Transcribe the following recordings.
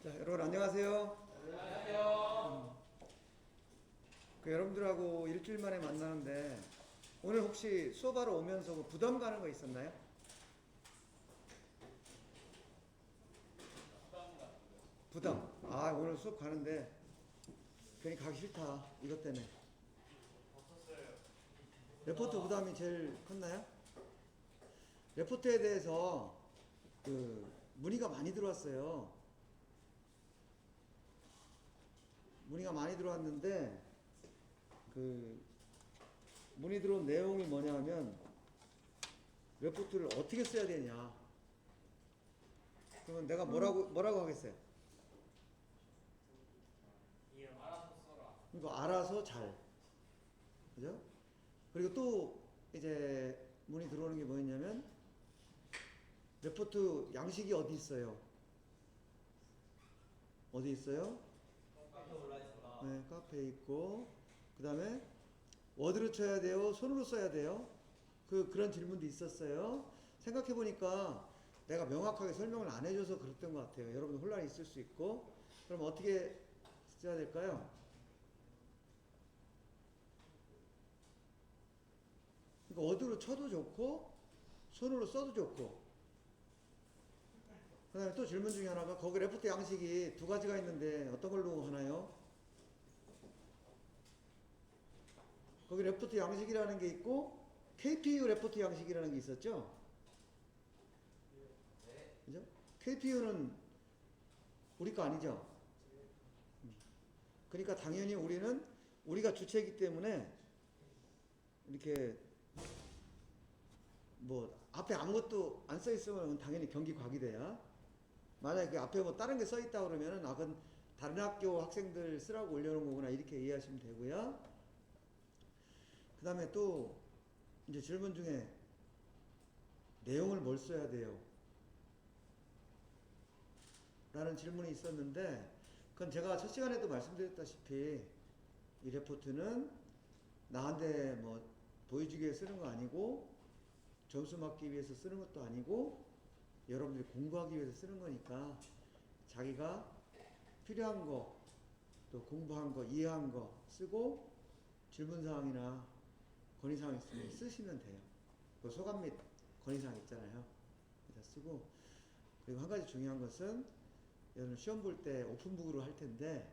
자, 여러분 안녕하세요. 안녕하세요. 여러분들하고 일주일 만에 만나는데 오늘 혹시 수업하러 오면서 뭐 부담 가는 거 있었나요? 부담. 아, 오늘 수업 가는데 괜히 가기 싫다. 이것 때문에. 레포트 부담이 제일 컸나요? 레포트에 대해서 문의가 많이 들어왔어요. 문의가 많이 들어왔는데 문의 들어온 내용이 뭐냐 하면 레포트를 어떻게 써야 되냐. 그러면 내가 뭐라고 하겠어요? 알아서 써라. 이거 알아서 잘. 그죠? 그리고 또 이제 문의 들어오는 게 뭐였냐면 레포트 양식이 어디 있어요? 어디 있어요? 카페 올라 있어라. 네, 카페에 있고 그 다음에 워드로 쳐야 돼요? 손으로 써야 돼요? 그런 질문도 있었어요. 생각해보니까 내가 명확하게 설명을 안 해줘서 그랬던 것 같아요. 여러분들 혼란이 있을 수 있고. 그럼 어떻게 써야 될까요? 그러니까 워드로 쳐도 좋고 손으로 써도 좋고. 그 다음에 또 질문 중에 하나가 거기 레포트 양식이 두 가지가 있는데 어떤 걸로 하나요? 거기 레포트 양식이라는 게 있고 KPU 레포트 양식이라는 게 있었죠? 네. 그죠? KPU는 우리 거 아니죠? 그러니까 당연히 우리가 주체이기 때문에 이렇게 뭐 앞에 아무것도 안 써 있으면 당연히 경기 과기돼야. 만약에 그 앞에 뭐 다른 게 써 있다 그러면은 그건 다른 학교 학생들 쓰라고 올려놓은 거구나 이렇게 이해하시면 되고요. 그 다음에 또 이제 질문 중에 내용을 뭘 써야 돼요? 라는 질문이 있었는데 그건 제가 첫 시간에도 말씀드렸다시피 이 레포트는 나한테 뭐 보여주기 위해 쓰는 거 아니고 점수 받기 위해서 쓰는 것도 아니고 여러분들이 공부하기 위해서 쓰는 거니까 자기가 필요한 거 또 공부한 거 이해한 거 쓰고 질문사항이나 건의사항 있으면 쓰시면 돼요. 그 소감 및 건의사항 있잖아요. 다 쓰고 그리고 한 가지 중요한 것은 여러분 시험 볼 때 오픈북으로 할 텐데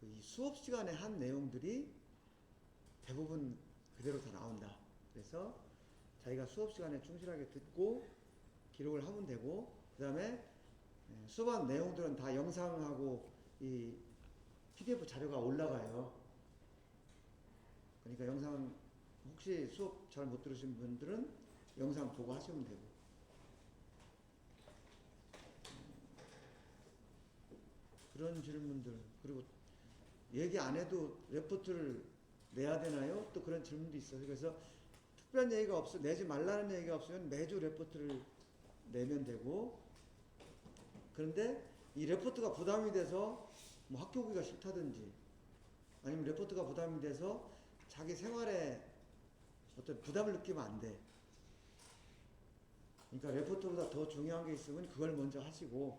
이 수업 시간에 한 내용들이 대부분 그대로 다 나온다. 그래서 자기가 수업 시간에 충실하게 듣고 기록을 하면 되고 그 다음에 수업한 내용들은 다 영상하고 이 PDF 자료가 올라가요. 그러니까 영상 혹시 수업 잘 못 들으신 분들은 영상 보고 하시면 되고 그런 질문들 그리고 얘기 안 해도 레포트를 내야 되나요? 또 그런 질문도 있어요. 그래서 특별한 얘기가 내지 말라는 얘기가 없으면 매주 레포트를 내면 되고 그런데 이 레포트가 부담이 돼서 뭐 학교 오기가 싫다든지 아니면 레포트가 부담이 돼서 자기 생활에 어떤 부담을 느끼면 안 돼. 그러니까 레포트보다 더 중요한 게 있으면 그걸 먼저 하시고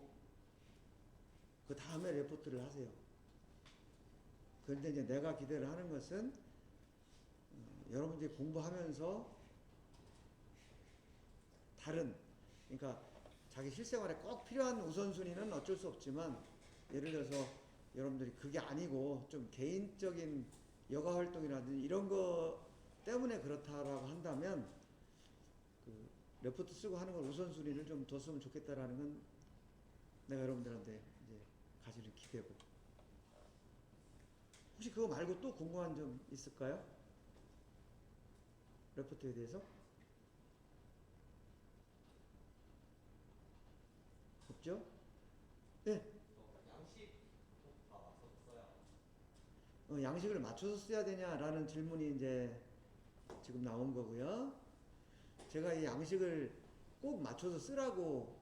그 다음에 레포트를 하세요. 그런데 이제 내가 기대를 하는 것은 여러분들이 공부하면서 그러니까 자기 실생활에 꼭 필요한 우선순위는 어쩔 수 없지만 예를 들어서 여러분들이 그게 아니고 좀 개인적인 여가 활동이라든지 이런 거 때문에 그렇다라고 한다면 레포트 쓰고 하는 걸 우선순위를 좀 뒀으면 좋겠다라는 건 내가 여러분들한테 이제 가지는 기대고. 혹시 그거 말고 또 궁금한 점 있을까요? 레포트에 대해서? 없죠? 네. 양식 다 맞춰서 써야. 양식을 맞춰서 써야 되냐라는 질문이 이제 지금 나온 거고요. 제가 이 양식을 꼭 맞춰서 쓰라고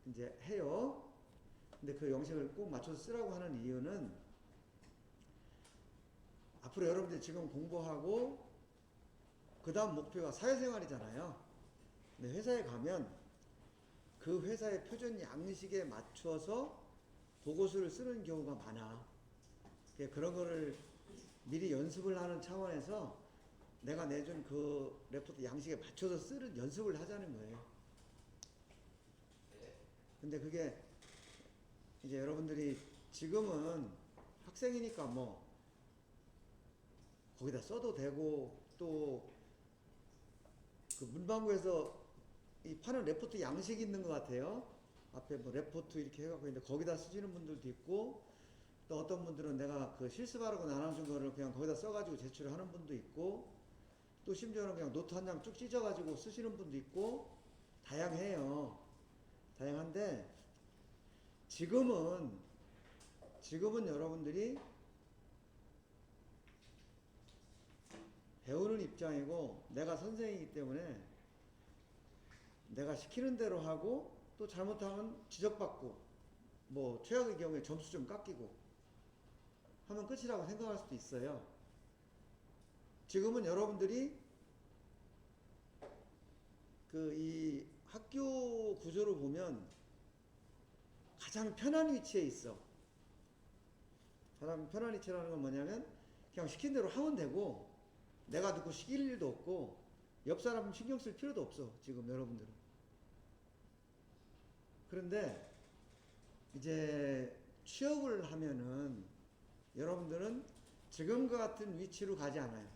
이제 해요. 근데 그 양식을 꼭 맞춰서 쓰라고 하는 이유는 앞으로 여러분들이 지금 공부하고 그 다음 목표가 사회생활이잖아요. 근데 회사에 가면 그 회사의 표준 양식에 맞춰서 보고서를 쓰는 경우가 많아. 그런 거를 미리 연습을 하는 차원에서 내가 내준 그 레포트 양식에 맞춰서 쓰는 연습을 하자는 거예요. 근데 그게 이제 여러분들이 지금은 학생이니까 뭐 거기다 써도 되고 또 그 문방구에서 이 파는 레포트 양식이 있는 것 같아요. 앞에 뭐 레포트 이렇게 해갖고 있는데 거기다 쓰시는 분들도 있고 또 어떤 분들은 내가 그 실습하라고 나눠준 거를 그냥 거기다 써가지고 제출을 하는 분도 있고 또 심지어는 그냥 노트 한 장 쭉 찢어가지고 쓰시는 분도 있고 다양해요. 다양한데 지금은 여러분들이 배우는 입장이고 내가 선생이기 때문에 내가 시키는 대로 하고 또 잘못하면 지적받고 뭐 최악의 경우에 점수 좀 깎이고 하면 끝이라고 생각할 수도 있어요. 지금은 여러분들이 그 이 학교 구조를 보면 가장 편한 위치에 있어. 가장 편한 위치라는 건 뭐냐면 그냥 시킨 대로 하면 되고 내가 누구 시킬 일도 없고 옆 사람 신경 쓸 필요도 없어. 지금 여러분들은. 그런데 이제 취업을 하면은 여러분들은 지금과 같은 위치로 가지 않아요.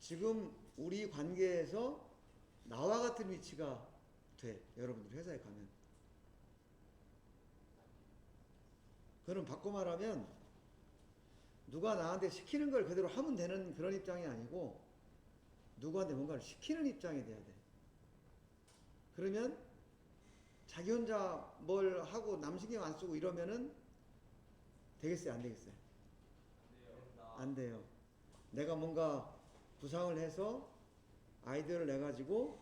지금 우리 관계에서 나와 같은 위치가 돼. 여러분들 회사에 가면. 그럼 바꿔 말하면 누가 나한테 시키는 걸 그대로 하면 되는 그런 입장이 아니고 누구한테 뭔가를 시키는 입장이 돼야 돼. 그러면 자기 혼자 뭘 하고 남 신경 안 쓰고 이러면은 되겠어요? 안 되겠어요? 안 돼요. 내가 뭔가 구상을 해서 아이디어를 내가지고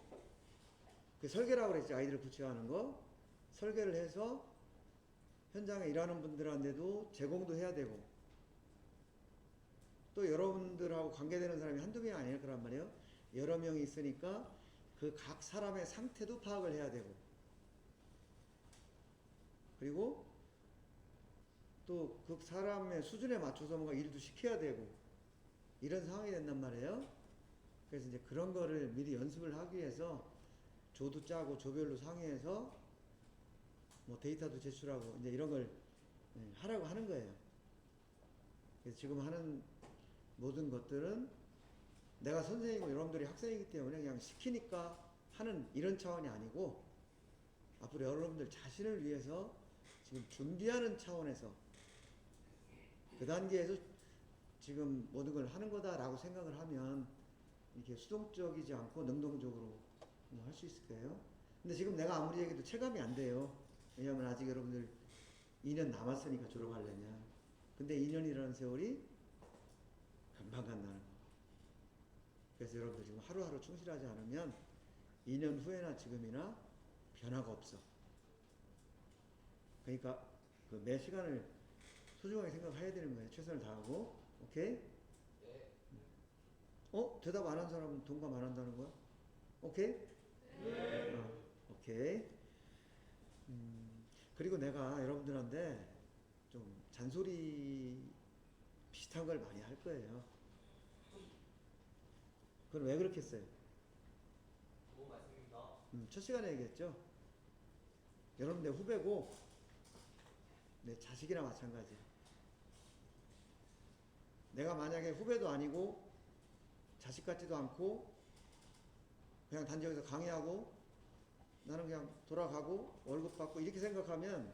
그 설계라고 그랬지. 아이디어를 구체화하는 거. 설계를 해서 현장에 일하는 분들한테도 제공도 해야 되고 또 여러분들하고 관계되는 사람이 한두 명이 아닐 거란 말이에요. 여러 명이 있으니까 그 각 사람의 상태도 파악을 해야 되고 그리고 또 그 사람의 수준에 맞춰서 뭔가 일도 시켜야 되고 이런 상황이 된단 말이에요. 그래서 이제 그런 거를 미리 연습을 하기 위해서 조도 짜고 조별로 상의해서 뭐 데이터도 제출하고 이제 이런 걸 하라고 하는 거예요. 그래서 지금 하는 모든 것들은 내가 선생이고 여러분들이 학생이기 때문에 그냥 시키니까 하는 이런 차원이 아니고 앞으로 여러분들 자신을 위해서 지금 준비하는 차원에서 그 단계에서 지금 모든 걸 하는 거다라고 생각을 하면 이렇게 수동적이지 않고 능동적으로 할 수 있을 거예요. 근데 지금 내가 아무리 얘기해도 체감이 안 돼요. 왜냐하면 아직 여러분들 2년 남았으니까 졸업하려면. 근데 2년이라는 세월이 금방 간다는 거. 그래서 여러분들 지금 하루하루 충실하지 않으면 2년 후에나 지금이나 변화가 없어. 그러니까 그 매 시간을 소중하게 생각해야 되는 거예요. 최선을 다하고. 오케이? 네. 대답 안 한 사람은 동감 안 한다는 거야? 오케이? 네. 오케이. 그리고 내가 여러분들한테 좀 잔소리 비슷한 걸 많이 할 거예요. 그건 왜 그렇겠어요? 좋은 말씀입니다. 첫 시간에 얘기했죠? 여러분 내 후배고 내 자식이나 마찬가지. 내가 만약에 후배도 아니고 자식 같지도 않고 그냥 단지 여기서 강의하고 나는 그냥 돌아가고 월급 받고 이렇게 생각하면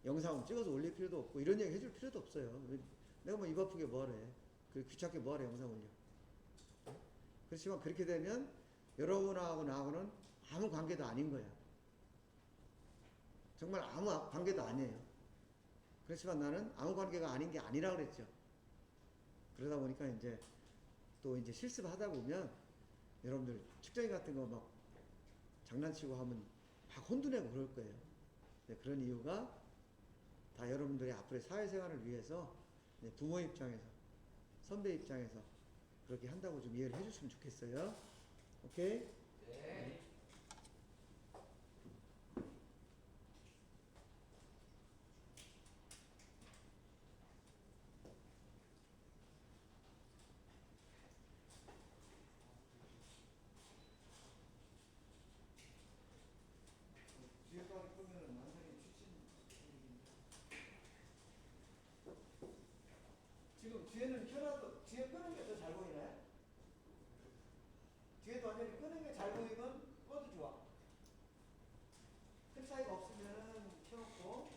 영상 찍어서 올릴 필요도 없고 이런 얘기 해줄 필요도 없어요. 내가 뭐 입 아프게 뭐하래. 귀찮게 뭐하래 영상 올려. 그렇지만 그렇게 되면 여러분하고 나하고는 아무 관계도 아닌 거야. 정말 아무 관계도 아니에요. 그렇지만 나는 아무 관계가 아닌 게 아니라 그랬죠. 그러다 보니까 이제 또 이제 실습하다 보면 여러분들 측정이 같은 거 막 장난치고 하면 막 혼돈내고 그럴 거예요. 그런 이유가 다 여러분들의 앞으로의 사회생활을 위해서 부모 입장에서 선배 입장에서 그렇게 한다고 좀 이해를 해줬으면 좋겠어요. 오케이? 네. 뒤에는 켜놔도 뒤에 끄는 게 더 잘 보이네. 뒤에도 완전히 끄는 게 잘 보이면 꺼도 좋아. 큰 차이가 없으면 켜놓고.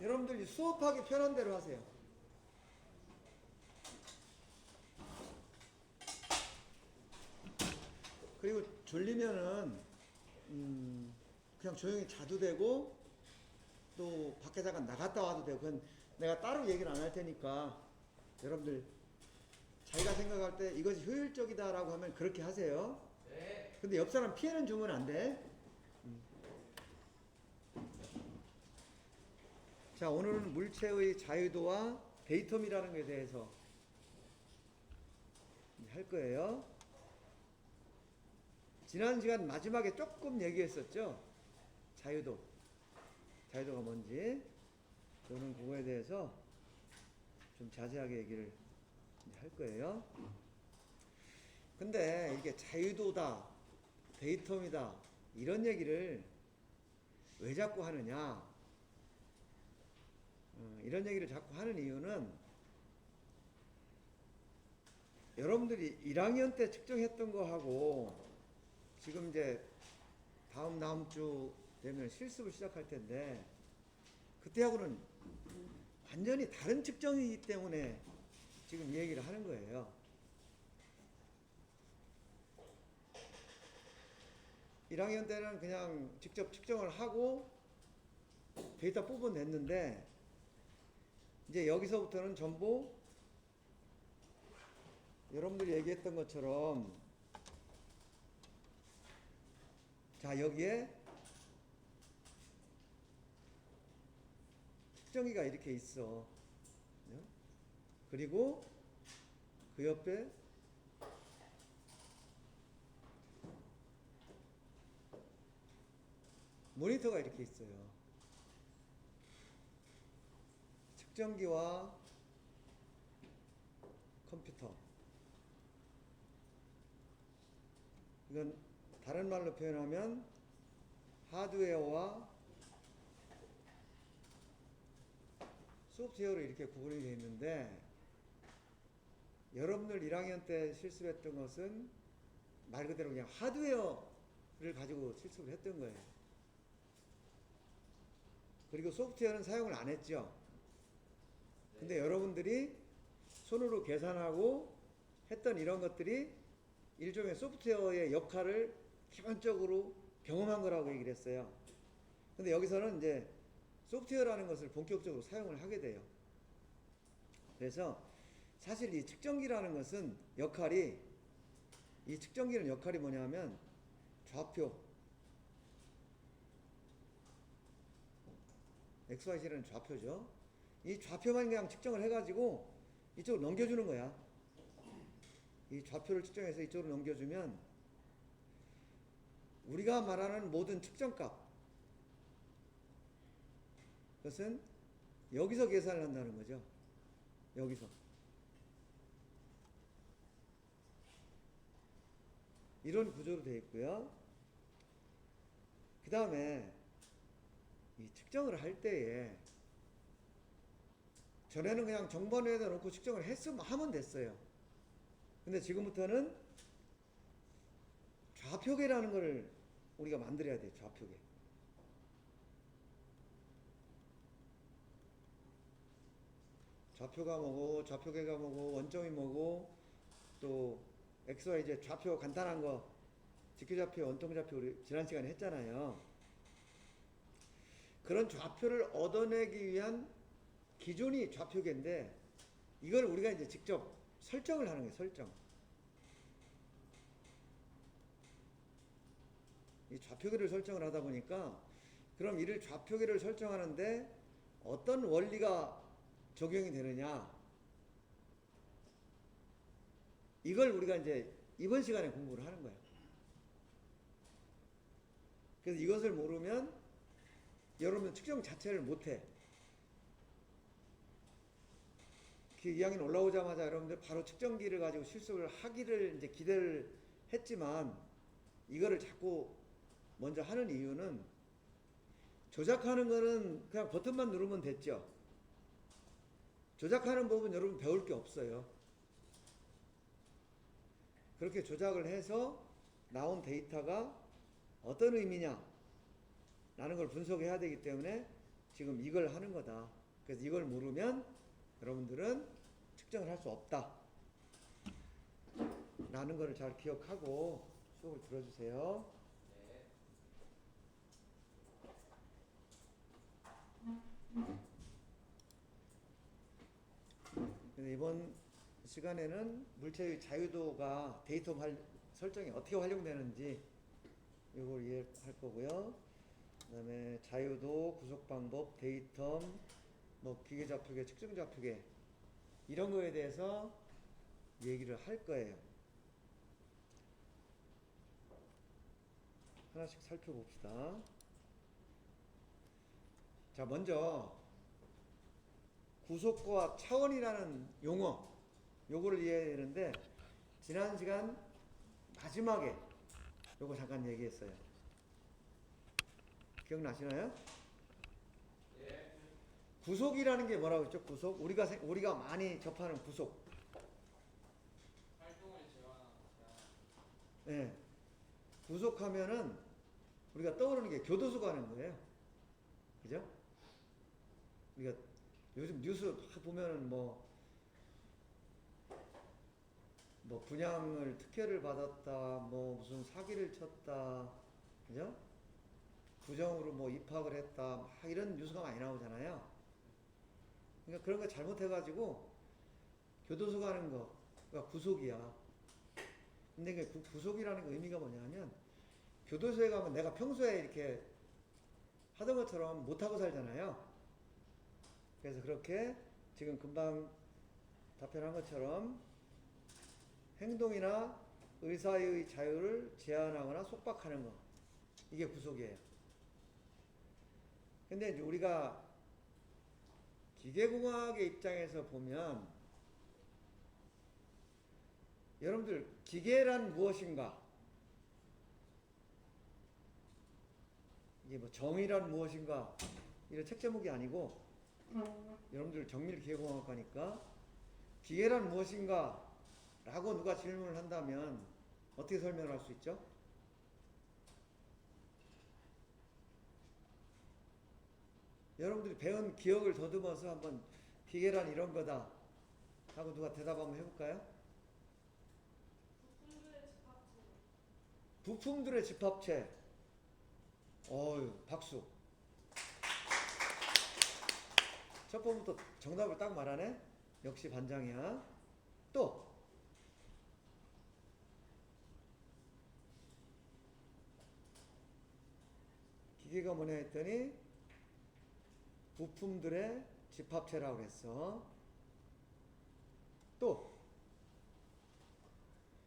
여러분들 수업하기 편한 대로 하세요. 그리고 졸리면은 그냥 조용히 자도 되고 또 밖에 잠깐 나갔다 와도 되고 그건 내가 따로 얘기를 안 할 테니까 여러분들 자기가 생각할 때 이것이 효율적이다라고 하면 그렇게 하세요. 네. 근데 옆 사람 피해는 주면 안 돼. 자, 오늘은 물체의 자유도와 데이텀이라는 것에 대해서 할 거예요. 지난 시간 마지막에 조금 얘기했었죠. 자유도. 자유도가 뭔지. 저는 그거에 대해서 좀 자세하게 얘기를 할 거예요. 근데 이게 자유도다, 데이텀이다, 이런 얘기를 왜 자꾸 하느냐. 이런 얘기를 자꾸 하는 이유는 여러분들이 1학년 때 측정했던 거하고 지금 이제 다음 주 되면 실습을 시작할 텐데 그때하고는 완전히 다른 측정이기 때문에 지금 이 얘기를 하는 거예요. 1학년 때는 그냥 직접 측정을 하고 데이터 뽑아냈는데 이제 여기서부터는 전부 여러분들이 얘기했던 것처럼 자, 여기에 측정기가 이렇게 있어. 그리고 그 옆에 모니터가 이렇게 있어요. 측정기와 컴퓨터. 이건 다른 말로 표현하면 하드웨어와 소프트웨어로 이렇게 구분이 되어 있는데 여러분들 1학년 때 실습했던 것은 말 그대로 그냥 하드웨어를 가지고 실습을 했던 거예요. 그리고 소프트웨어는 사용을 안 했죠. 근데 여러분들이 손으로 계산하고 했던 이런 것들이 일종의 소프트웨어의 역할을 기본적으로 경험한 거라고 얘기를 했어요. 근데 여기서는 이제 소프트웨어라는 것을 본격적으로 사용을 하게 돼요. 그래서 사실 이 측정기라는 것은 역할이, 이 측정기는 역할이 뭐냐면 좌표, XYZ는 좌표죠. 이 좌표만 그냥 측정을 해가지고 이쪽으로 넘겨주는 거야. 이 좌표를 측정해서 이쪽으로 넘겨주면 우리가 말하는 모든 측정값, 그것은 여기서 계산을 한다는 거죠. 여기서. 이런 구조로 되어 있고요. 그 다음에 이 측정을 할 때에 전에는 그냥 정번에다 놓고 측정을 했으면 하면 됐어요. 근데 지금부터는 좌표계라는 걸 우리가 만들어야 돼요. 좌표계. 좌표가 뭐고 좌표계가 뭐고 원점이 뭐고 또 XYZ 좌표 간단한 거 직교좌표, 원통좌표 우리 지난 시간에 했잖아요. 그런 좌표를 얻어내기 위한 기존이 좌표계인데 이걸 우리가 이제 직접 설정을 하는 거예요. 설정. 이 좌표계를 설정을 하다 보니까 그럼 이를 좌표계를 설정하는데 어떤 원리가 적용이 되느냐, 이걸 우리가 이제 이번 시간에 공부를 하는 거예요. 그래서 이것을 모르면 여러분 측정 자체를 못해. 그 2학년 올라오자마자 여러분들 바로 측정기를 가지고 실습을 하기를 이제 기대를 했지만 이거를 자꾸 먼저 하는 이유는 조작하는 거는 그냥 버튼만 누르면 됐죠. 조작하는 법은 여러분 배울 게 없어요. 그렇게 조작을 해서 나온 데이터가 어떤 의미냐 라는 걸 분석해야 되기 때문에 지금 이걸 하는 거다. 그래서 이걸 모르면 여러분들은 측정을 할 수 없다 라는 거를 잘 기억하고 수업을 들어주세요. 그래서 이번 시간에는 물체의 자유도가 데이터 설정이 어떻게 활용되는지 이걸 이해할 거고요. 그 다음에 자유도, 구속 방법, 데이터, 뭐 기계 좌표계, 측정 좌표계 이런 거에 대해서 얘기를 할 거예요. 하나씩 살펴봅시다. 자, 먼저 구속과 차원이라는 용어 요거를 이해해야 되는데 지난 시간 마지막에 요거 잠깐 얘기했어요. 기억나시나요? 예. 구속이라는 게 뭐라고 했죠? 구속? 우리가 많이 접하는 구속. 활동을 제한하는. 네. 구속하면은 우리가 떠오르는 게 교도소 가는 거예요. 그죠? 우리가 요즘 뉴스 보면은 뭐 분양을 특혜를 받았다, 뭐 무슨 사기를 쳤다, 그죠? 부정으로 뭐 입학을 했다, 막 이런 뉴스가 많이 나오잖아요. 그러니까 그런 거 잘못해가지고 교도소 가는 거가 구속이야. 근데 그 구속이라는 거 의미가 뭐냐면 교도소에 가면 내가 평소에 이렇게 하던 것처럼 못하고 살잖아요. 그래서 그렇게 지금 금방 답변한 것처럼 행동이나 의사의 자유를 제한하거나 속박하는 거. 이게 구속이에요. 근데 이제 우리가 기계공학의 입장에서 보면 여러분들 기계란 무엇인가? 이게 뭐 정의란 무엇인가? 이런 책 제목이 아니고 여러분들 정밀 기계공학과니까 기계란 무엇인가? 라고 누가 질문을 한다면 어떻게 설명을 할 수 있죠? 여러분들이 배운 기억을 더듬어서 한번 기계란 이런 거다 하고 누가 대답 한번 해볼까요? 부품들의 집합체. 어유 박수. 첫 번부터 정답을 딱 말하네. 역시 반장이야. 또 기계가 뭐냐 했더니 부품들의 집합체라고 그랬어. 또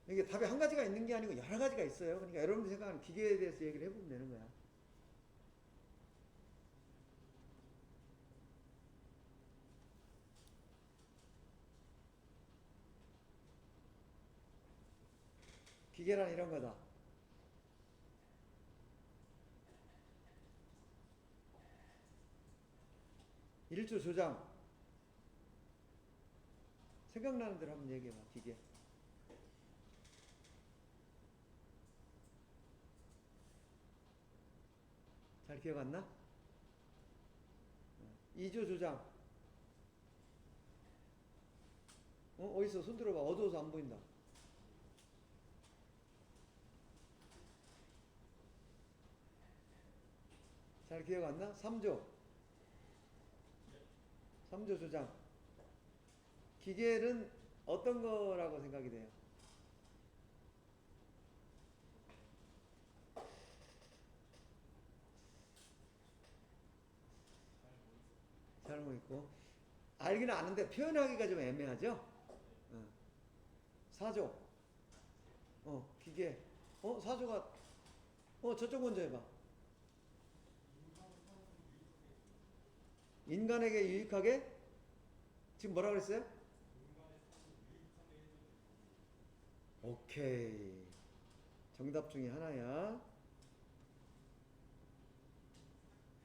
이게 답이 한 가지가 있는 게 아니고 여러 가지가 있어요. 그러니까 여러분들이 생각하는 기계에 대해서 얘기를 해보면 되는 거야. 기계란 이런 거다. 일조 조장. 생각나는 대로 한번 얘기해봐. 기계. 잘 기억 안 나? 2조 조장. 어디서 손 들어봐. 어두워서 안 보인다. 잘 기억 안 나? 3조. 3조 조장. 기계는 어떤 거라고 생각이 돼요? 잘 모르겠고. 알기는 아는데 표현하기가 좀 애매하죠? 4조. 기계. 4조가, 저쪽 먼저 해봐. 인간에게 유익하게? 지금 뭐라 그랬어요? 오케이. 정답 중에 하나야.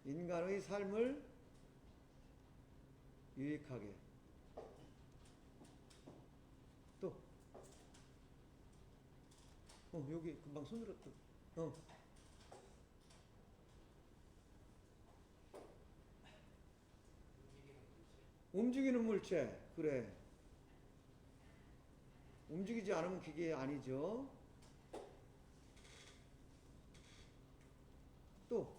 인간의 삶을 유익하게. 여기 금방 손으로 또. 어. 움직이는 물체. 그래. 움직이지 않으면 기계 아니죠. 또.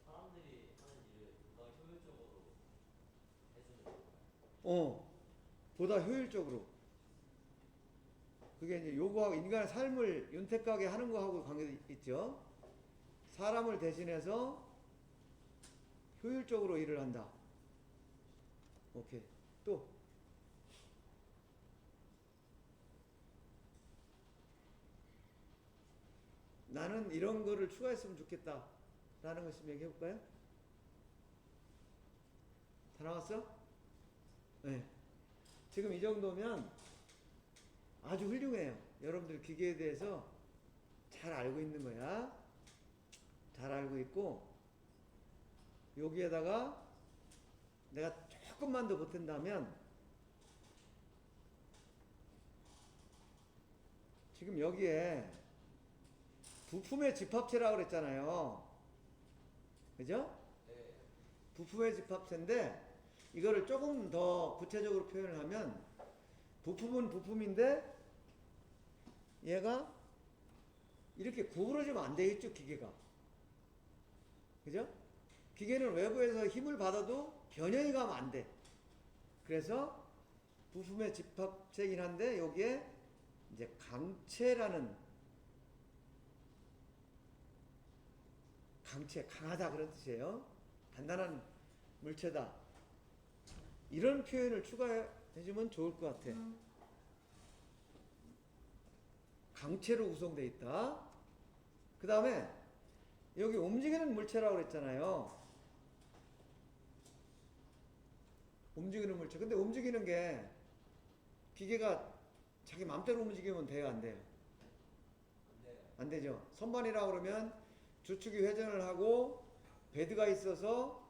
사람들이 하는 일을 보다 효율적으로 해주는 건가요? 보다 효율적으로. 그게 이제 요거하고 인간의 삶을 윤택하게 하는 거하고 관계가 있죠. 사람을 대신해서 효율적으로 일을 한다. 오케이. 또. 나는 이런 거를 추가했으면 좋겠다. 라는 거 있으면 얘기해 볼까요? 다 나왔어? 네. 지금 이 정도면 아주 훌륭해요. 여러분들 기계에 대해서 잘 알고 있는 거야. 잘 알고 있고, 여기에다가 내가 조금만 더 보탠다면, 지금 여기에 부품의 집합체라고 그랬잖아요. 그죠? 네. 부품의 집합체인데, 이거를 조금 더 구체적으로 표현을 하면, 부품은 부품인데, 얘가 이렇게 구부러지면 안 되겠죠, 기계가. 그죠? 기계는 외부에서 힘을 받아도 변형이 가면 안 돼. 그래서 부품의 집합체이긴 한데 여기에 이제 강체라는, 강체, 강하다 그런 뜻이에요. 단단한 물체다. 이런 표현을 추가해주면 좋을 것 같아. 강체로 구성되어 있다. 그 다음에 여기 움직이는 물체라고 그랬잖아요. 움직이는 물체. 근데 움직이는 게 기계가 자기 맘대로 움직이면 돼요, 안 돼요? 안 되죠. 선반이라고 그러면 주축이 회전을 하고 배드가 있어서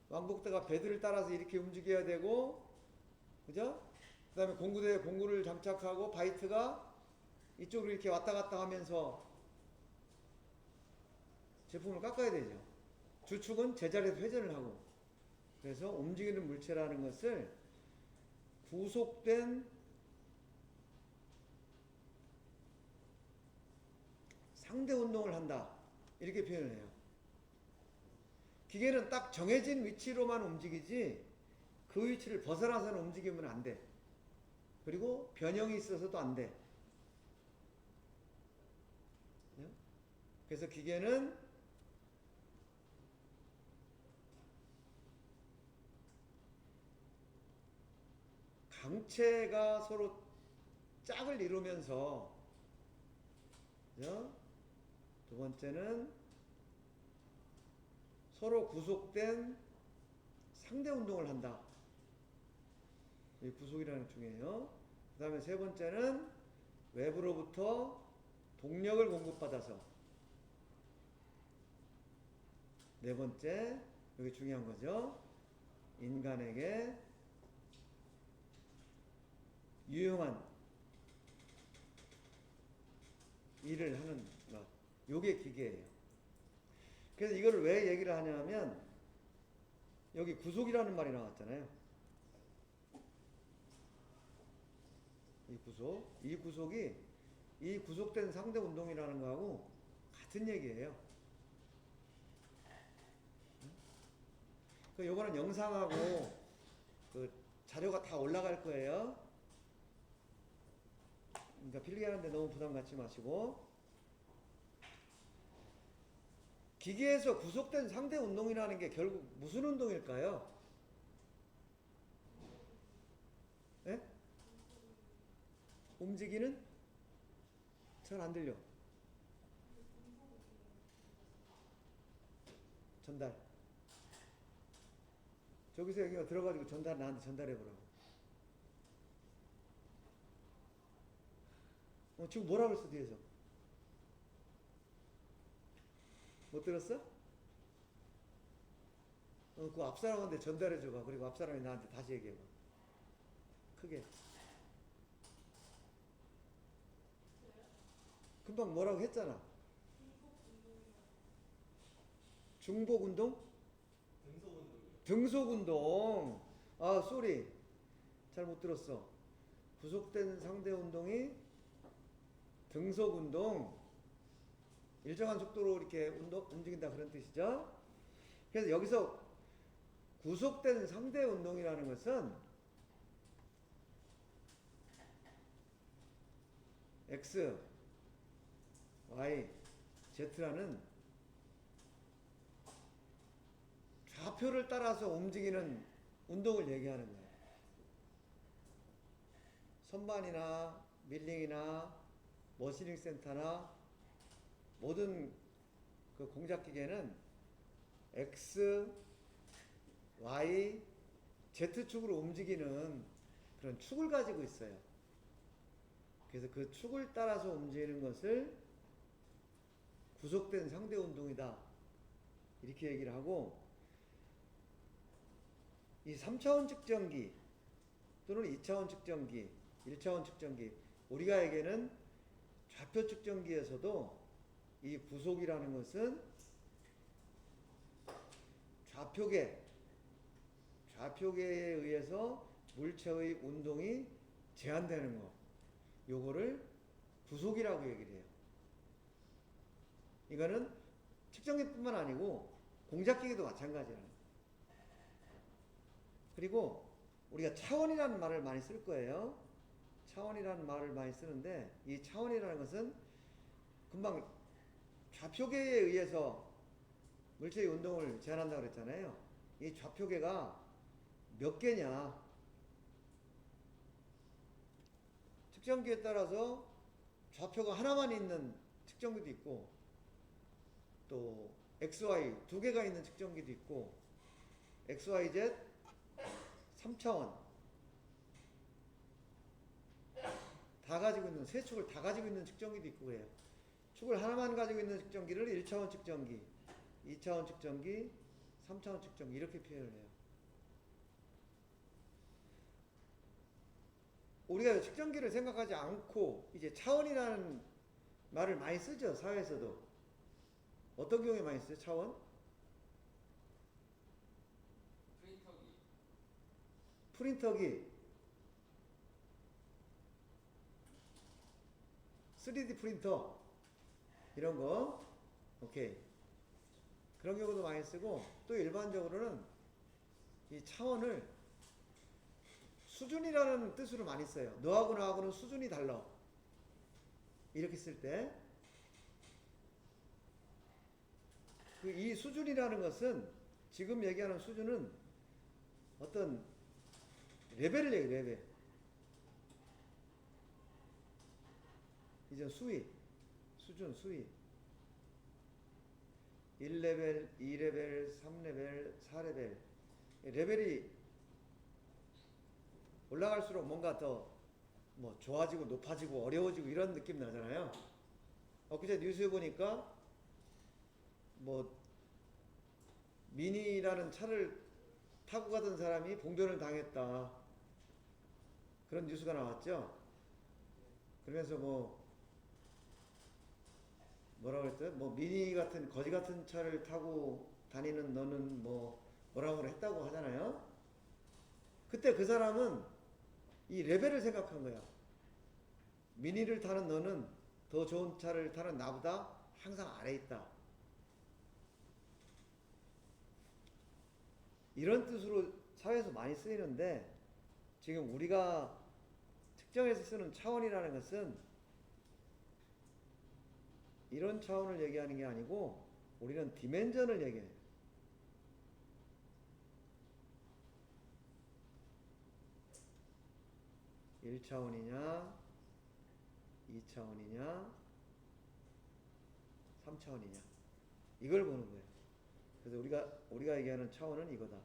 왕복대가 배드를 따라서 이렇게 움직여야 되고, 그죠? 그 다음에 공구대에 공구를 장착하고 바이트가 이쪽으로 이렇게 왔다 갔다 하면서 제품을 깎아야 되죠. 주축은 제자리에서 회전을 하고. 그래서 움직이는 물체라는 것을 구속된 상대 운동을 한다. 이렇게 표현을 해요. 기계는 딱 정해진 위치로만 움직이지 그 위치를 벗어나서는 움직이면 안 돼. 그리고 변형이 있어서도 안 돼. 그래서 기계는 강체가 서로 짝을 이루면서, 그죠? 두 번째는 서로 구속된 상대 운동을 한다. 이 구속이라는 게 중요해요. 그 다음에 세 번째는 외부로부터 동력을 공급받아서. 네 번째, 여기 중요한 거죠. 인간에게 유용한 일을 하는 것. 요게 기계예요. 그래서 이거를 왜 얘기를 하냐면, 여기 구속이라는 말이 나왔잖아요. 이 구속. 이 구속이 이 구속된 상대 운동이라는 거하고 같은 얘기예요. 요거는 영상하고 그 자료가 다 올라갈 거예요. 그러니까 필기하는데 너무 부담 갖지 마시고. 기계에서 구속된 상대 운동이라는 게 결국 무슨 운동일까요? 예? 움직이는? 잘 안 들려. 전달. 저기서 여기가 들어가지고 나한테 전달해보라고. 지금 뭐라 그랬어, 뒤에서? 못 들었어? 그 앞사람한테 전달해줘봐. 그리고 앞사람이 나한테 다시 얘기해봐. 크게. 금방 뭐라고 했잖아. 중복 운동? 등속 운동이요. 등속 운동. 아, 쏘리. 잘 못 들었어. 구속된 상대 운동이 등속 운동. 일정한 속도로 이렇게 움직인다 그런 뜻이죠. 그래서 여기서 구속된 상대 운동이라는 것은 X, Y, Z라는 좌표를 따라서 움직이는 운동을 얘기하는 거예요. 선반이나 밀링이나 머신링 센터나 모든 그 공작 기계는 X, Y, Z축으로 움직이는 그런 축을 가지고 있어요. 그래서 그 축을 따라서 움직이는 것을 구속된 상대 운동이다. 이렇게 얘기를 하고, 이 3차원 측정기 또는 2차원 측정기, 1차원 측정기, 우리가에게는 좌표 측정기에서도 이 구속이라는 것은 좌표계에 의해서 물체의 운동이 제한되는 것, 요거를 구속이라고 얘기를 해요. 이거는 측정기뿐만 아니고 공작기계도 마찬가지라는 거예요. 그리고 우리가 차원이라는 말을 많이 쓸 거예요. 차원이라는 말을 많이 쓰는데, 이 차원이라는 것은 금방 좌표계에 의해서 물체의 운동을 제한한다고 그랬잖아요. 이 좌표계가 몇 개냐, 측정기에 따라서 좌표가 하나만 있는 측정기도 있고, 또 XY 두 개가 있는 측정기도 있고, XYZ 3차원 다 가지고 있는, 세 축을 다 가지고 있는 측정기도 있고 그래요. 축을 하나만 가지고 있는 측정기를 1차원 측정기, 2차원 측정기, 3차원 측정기 이렇게 표현을 해요. 우리가 측정기를 생각하지 않고 이제 차원이라는 말을 많이 쓰죠. 사회에서도. 어떤 경우에 많이 쓰죠? 차원? 프린터기, 3D 프린터 이런 거. 오케이. 그런 경우도 많이 쓰고, 또 일반적으로는 이 차원을 수준이라는 뜻으로 많이 써요. 너하고 나하고는 수준이 달라. 이렇게 쓸 때 이 수준이라는 것은, 지금 얘기하는 수준은 어떤 레벨을 얘기해요. 레벨. 이제 수위, 수준, 수위. 1레벨, 2레벨, 3레벨, 4레벨. 레벨이 올라갈수록 뭔가 더 뭐 좋아지고 높아지고 어려워지고 이런 느낌 나잖아요. 엊그제 뉴스에 보니까 뭐 미니라는 차를 타고 가던 사람이 봉변을 당했다, 그런 뉴스가 나왔죠. 그러면서 뭐라고 그랬어요? 뭐 미니 같은 거지 같은 차를 타고 다니는 너는 뭐라고 했다고 하잖아요. 그때 그 사람은 이 레벨을 생각한 거야. 미니를 타는 너는 더 좋은 차를 타는 나보다 항상 아래에 있다. 이런 뜻으로 사회에서 많이 쓰이는데, 지금 우리가 측정해서 쓰는 차원이라는 것은 이런 차원을 얘기하는 게 아니고, 우리는 디멘전을 얘기해요. (1차원이냐) 2차원이냐 3차원이냐 이걸 보는 거예요. 그래서 우리가 얘기하는 차원은 이거다,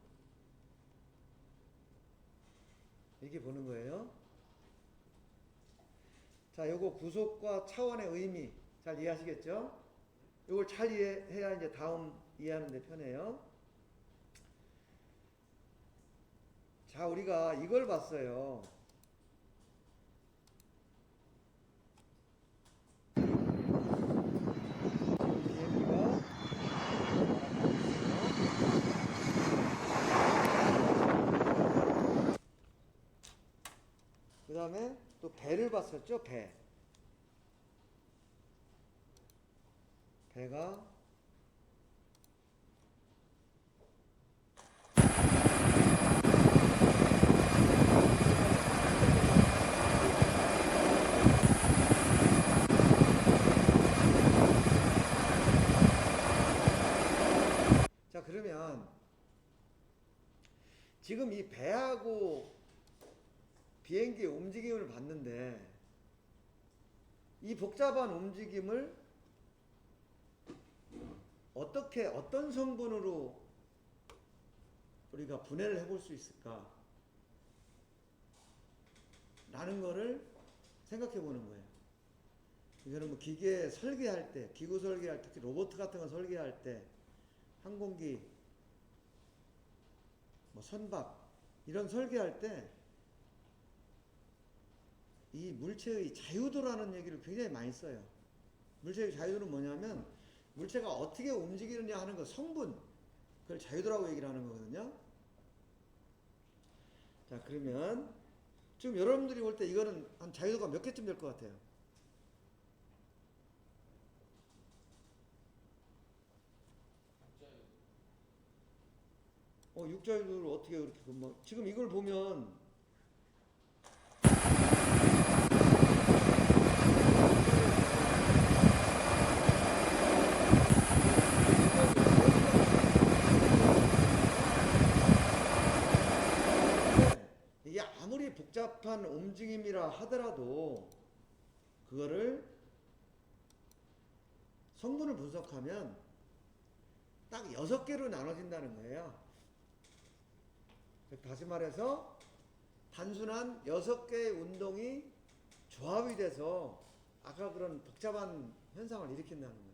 이렇게 보는 거예요. 자, 요거 구속과 차원의 의미 잘 이해하시겠죠? 요걸 잘 이해해야 이제 다음 이해하는 데 편해요. 자, 우리가 이걸 봤어요. 배를 봤었죠? 배가 자, 그러면 지금 이 배하고 비행기의 움직임을 봤는데 이 복잡한 움직임을 어떻게 어떤 성분으로 우리가 분해를 해볼 수 있을까? 라는 거를 생각해 보는 거예요. 이거는 뭐 기계 설계할 때, 기구 설계할 때, 특히 로봇 같은 거 설계할 때, 항공기, 뭐 선박, 이런 설계할 때, 이 물체의 자유도라는 얘기를 굉장히 많이 써요. 물체의 자유도는 뭐냐면, 물체가 어떻게 움직이느냐 하는 거 성분, 그걸 자유도라고 얘기를 하는 거거든요. 자, 그러면, 지금 여러분들이 볼 때 이거는 한 자유도가 몇 개쯤 될 것 같아요? 육자유도를 어떻게 그렇게 보면, 지금 이걸 보면, 이게 아무리 복잡한 움직임이라 하더라도, 그거를 성분을 분석하면 딱 6개로 나눠진다는 거예요. 다시 말해서 단순한 6개의 운동이 조합이 돼서 아까 그런 복잡한 현상을 일으킨다는 거예요.